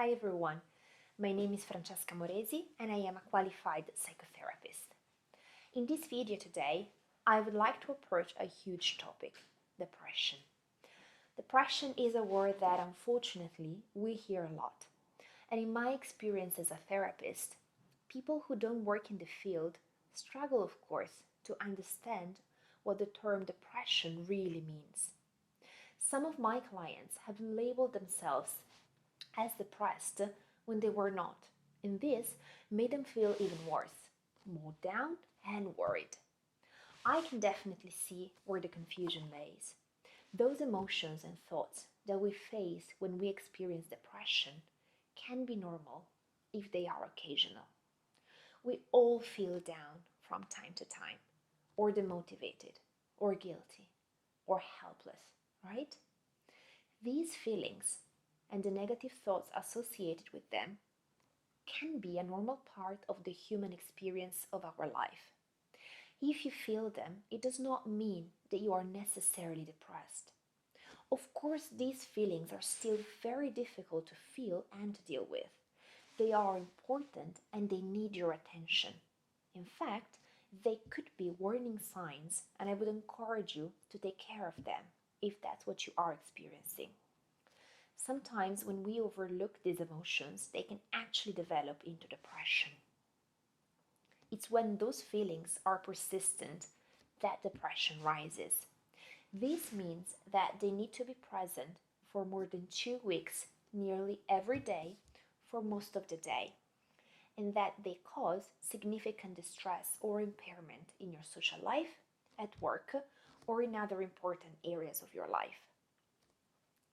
Hi everyone, my name is Francesca Moresi and I am a qualified psychotherapist. In this video today, I would like to approach a huge topic, depression. Depression is a word that unfortunately we hear a lot. And in my experience as a therapist, people who don't work in the field struggle, of course, to understand what the term depression really means. Some of my clients have labeled themselves as depressed when they were not, and this made them feel even worse, more down and worried. I can definitely see where the confusion lays. Those emotions and thoughts that we face when we experience depression can be normal if they are occasional. We all feel down from time to time, or demotivated, or guilty, or helpless, right? These feelings and the negative thoughts associated with them can be a normal part of the human experience of our life. If you feel them, it does not mean that you are necessarily depressed. Of course, these feelings are still very difficult to feel and to deal with. They are important and they need your attention. In fact, they could be warning signs, and I would encourage you to take care of them if that's what you are experiencing. Sometimes, when we overlook these emotions, they can actually develop into depression. It's when those feelings are persistent that depression rises. This means that they need to be present for more than 2 weeks, nearly every day, for most of the day, and that they cause significant distress or impairment in your social life, at work, or in other important areas of your life.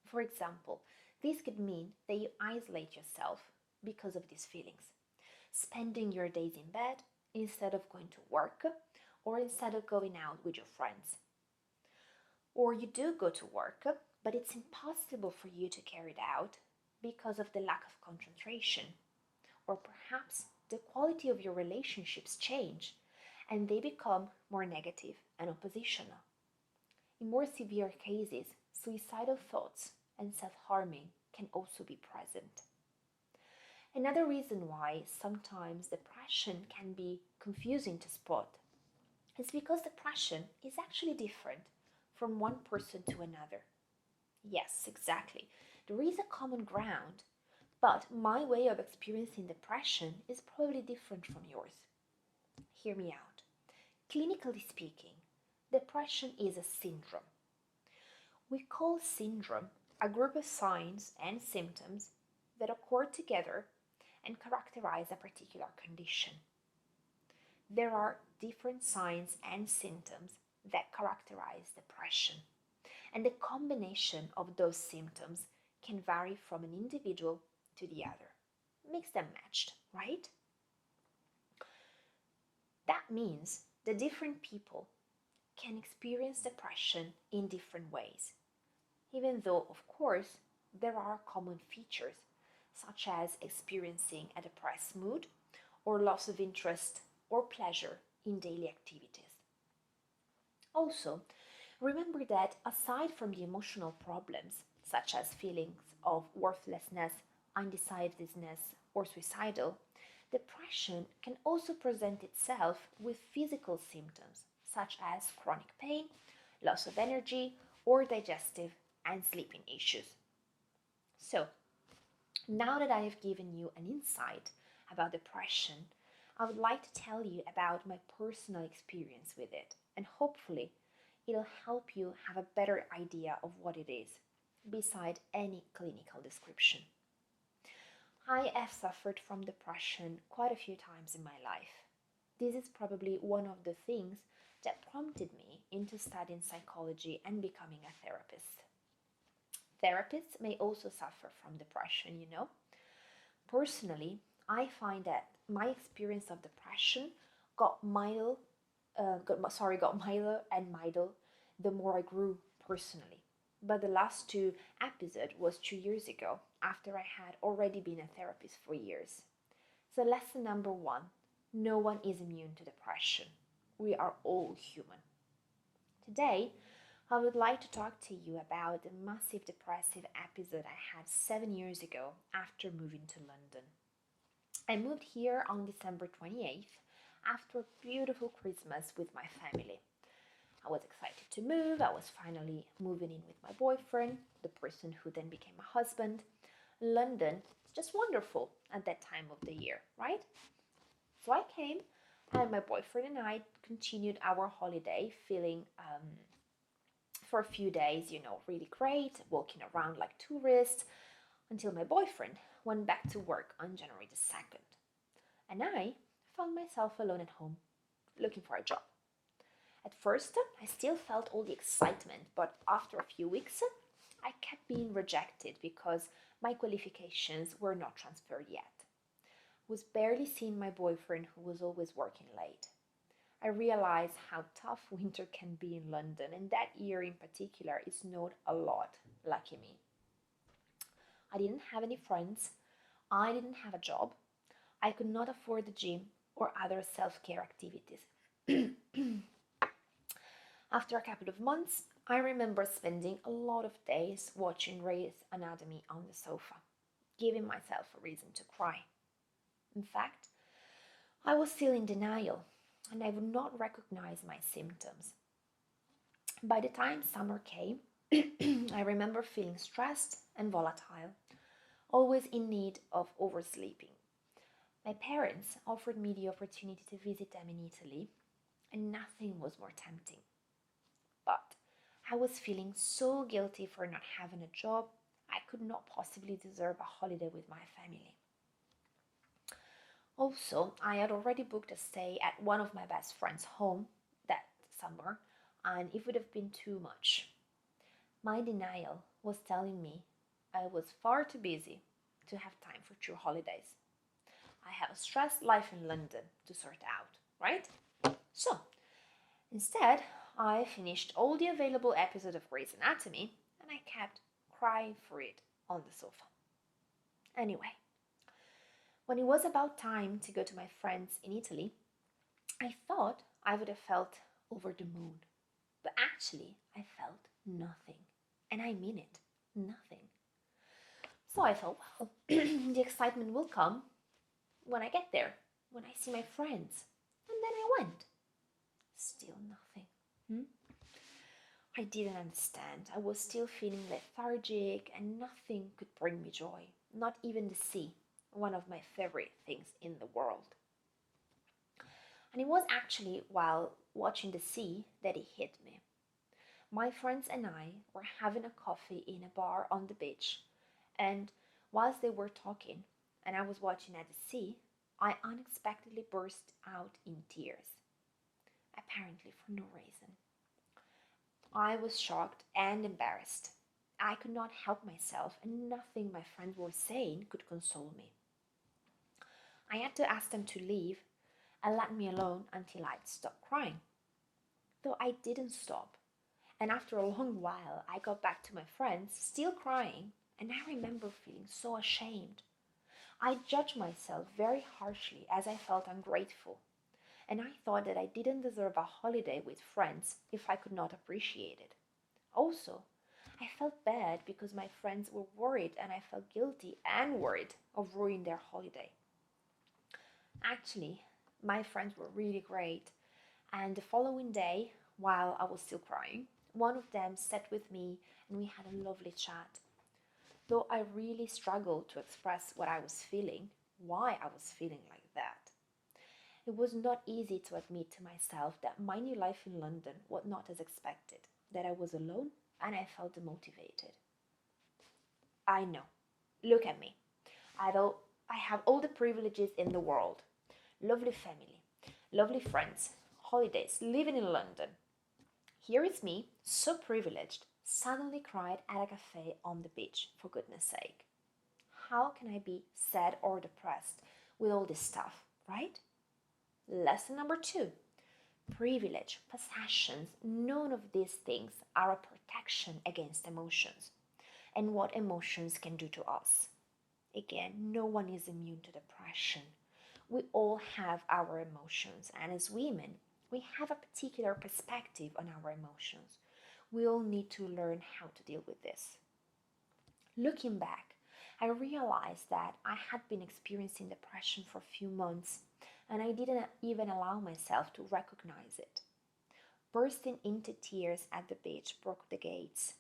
For example, this could mean that you isolate yourself because of these feelings, spending your days in bed instead of going to work or instead of going out with your friends. Or you do go to work, but it's impossible for you to carry it out because of the lack of concentration. Or perhaps the quality of your relationships change and they become more negative and oppositional. In more severe cases, suicidal thoughts and self-harming can also be present. Another reason why sometimes depression can be confusing to spot is because depression is actually different from one person to another. Yes, exactly. There is a common ground, but my way of experiencing depression is probably different from yours. Hear me out. Clinically speaking, depression is a syndrome. We call syndrome a group of signs and symptoms that occur together and characterize a particular condition. There are different signs and symptoms that characterize depression, and the combination of those symptoms can vary from an individual to the other. Makes them matched, right? That means that different people can experience depression in different ways, even though, of course, there are common features, such as experiencing a depressed mood or loss of interest or pleasure in daily activities. Also, remember that aside from the emotional problems, such as feelings of worthlessness, undecidedness, or suicidal, depression can also present itself with physical symptoms, such as chronic pain, loss of energy, or digestive and sleeping issues. So, now that I have given you an insight about depression, I would like to tell you about my personal experience with it, and hopefully, it'll help you have a better idea of what it is, beside any clinical description. I have suffered from depression quite a few times in my life. This is probably one of the things that prompted me into studying psychology and becoming a therapist. Therapists may also suffer from depression, you know. Personally, I find that my experience of depression got milder, got milder and milder the more I grew personally. But the last two episode was 2 years ago, after I had already been a therapist for years. So lesson number one: no one is immune to depression. We are all human. Today, I would like to talk to you about the massive depressive episode I had 7 years ago after moving to London. I moved here on December 28th after a beautiful Christmas with my family. I was excited to move. I was finally moving in with my boyfriend, the person who then became my husband. London is just wonderful at that time of the year, right? So I came, and my boyfriend and I continued our holiday feeling for a few days, really great, walking around like tourists until my boyfriend went back to work on January the 2nd. And I found myself alone at home looking for a job. At first, I still felt all the excitement, but after a few weeks, I kept being rejected because my qualifications were not transferred yet. I was barely seeing my boyfriend who was always working late. I realized how tough winter can be in London, and that year in particular is not a lot, lucky me. I didn't have any friends, I didn't have a job, I could not afford the gym or other self care activities. After a couple of months, I remember spending a lot of days watching Grey's Anatomy on the sofa, giving myself a reason to cry. In fact, I was still in denial and I would not recognize my symptoms. By the time summer came, I remember feeling stressed and volatile, always in need of oversleeping. My parents offered me the opportunity to visit them in Italy, and nothing was more tempting. But I was feeling so guilty for not having a job, I could not possibly deserve a holiday with my family. Also, I had already booked a stay at one of my best friend's home that summer, and it would have been too much. My denial was telling me I was far too busy to have time for true holidays. I have a stressed life in London to sort out, right? So, instead, I finished all the available episodes of Grey's Anatomy and I kept crying for it on the sofa. Anyway, when it was about time to go to my friends in Italy, I thought I would have felt over the moon. But actually, I felt nothing. And I mean it, nothing. So I thought, well, the excitement will come when I get there, when I see my friends. And then I went. Still nothing. I didn't understand. I was still feeling lethargic and nothing could bring me joy. Not even the sea, one of my favorite things in the world. And it was actually while watching the sea that it hit me. My friends and I were having a coffee in a bar on the beach, and whilst they were talking and I was watching at the sea, I unexpectedly burst out in tears, apparently for no reason. I was shocked and embarrassed. I could not help myself, and nothing my friends were saying could console me. I had to ask them to leave and let me alone until I'd stop crying. Though I didn't stop, and after a long while, I got back to my friends, still crying, and I remember feeling so ashamed. I judged myself very harshly as I felt ungrateful, and I thought that I didn't deserve a holiday with friends if I could not appreciate it. Also, I felt bad because my friends were worried and I felt guilty and worried of ruining their holiday. Actually, my friends were really great, and the following day, while I was still crying, one of them sat with me and we had a lovely chat. Though I really struggled to express what I was feeling, why I was feeling like that. It was not easy to admit to myself that my new life in London was not as expected, that I was alone and I felt demotivated. I know. Look at me. I have all the privileges in the world. Lovely family, lovely friends, holidays, living in London. Here is me, so privileged, suddenly cried at a cafe on the beach, for goodness sake. How can I be sad or depressed with all this stuff, right? Lesson number 2. Privilege, possessions, none of these things are a protection against emotions and what emotions can do to us. Again, no one is immune to depression. We all have our emotions, and as women, we have a particular perspective on our emotions. We all need to learn how to deal with this. Looking back, I realized that I had been experiencing depression for a few months and I didn't even allow myself to recognize it. Bursting into tears at the beach broke the gates.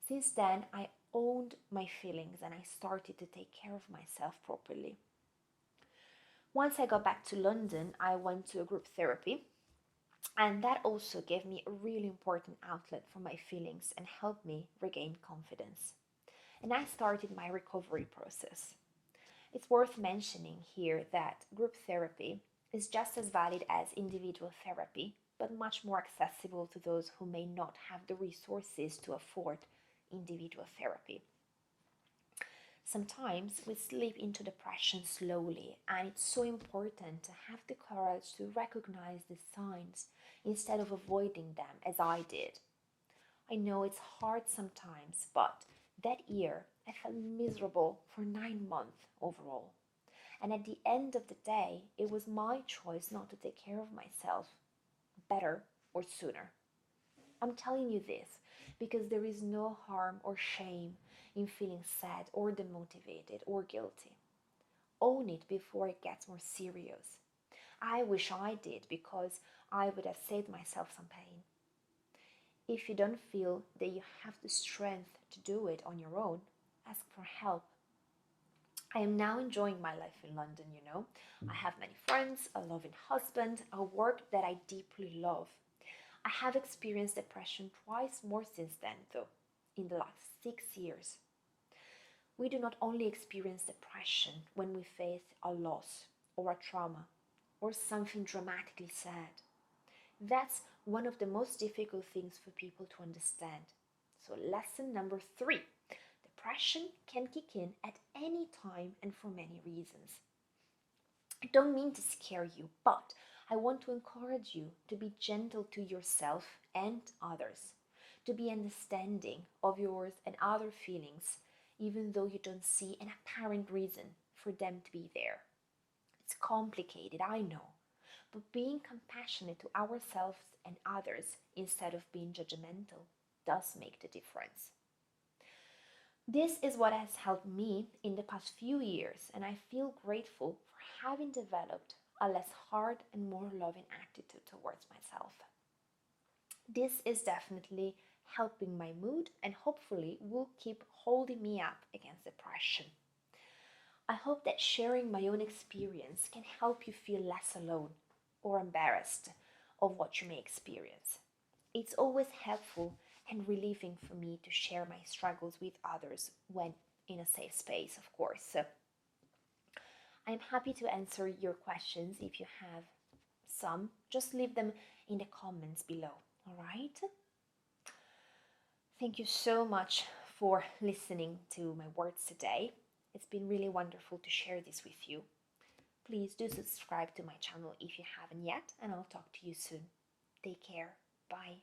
Since then, I owned my feelings and I started to take care of myself properly. Once I got back to London, I went to a group therapy, and that also gave me a really important outlet for my feelings and helped me regain confidence. And I started my recovery process. It's worth mentioning here that group therapy is just as valid as individual therapy, but much more accessible to those who may not have the resources to afford individual therapy. Sometimes we slip into depression slowly, and it's so important to have the courage to recognize the signs instead of avoiding them as I did. I know it's hard sometimes, but that year I felt miserable for 9 months overall. And at the end of the day, it was my choice not to take care of myself better or sooner. I'm telling you this because there is no harm or shame in feeling sad or demotivated or guilty. Own it before it gets more serious. I wish I did because I would have saved myself some pain. If you don't feel that you have the strength to do it on your own, ask for help. I am now enjoying my life in London, you know. I have many friends, a loving husband, a work that I deeply love. I have experienced depression twice more since then, though, in the last 6 years. We do not only experience depression when we face a loss or a trauma or something dramatically sad. That's one of the most difficult things for people to understand. So, lesson number 3: depression can kick in at any time and for many reasons. I don't mean to scare you, but I want to encourage you to be gentle to yourself and others, to be understanding of yours and other feelings, even though you don't see an apparent reason for them to be there. It's complicated, I know, but being compassionate to ourselves and others instead of being judgmental does make the difference. This is what has helped me in the past few years, and I feel grateful for having developed a less hard and more loving attitude towards myself. This is definitely helping my mood and hopefully will keep holding me up against depression. I hope that sharing my own experience can help you feel less alone or embarrassed of what you may experience. It's always helpful and relieving for me to share my struggles with others when in a safe space, of course. I'm happy to answer your questions if you have some. Just leave them in the comments below, all right? Thank you so much for listening to my words today. It's been really wonderful to share this with you. Please do subscribe to my channel if you haven't yet, and I'll talk to you soon. Take care. Bye.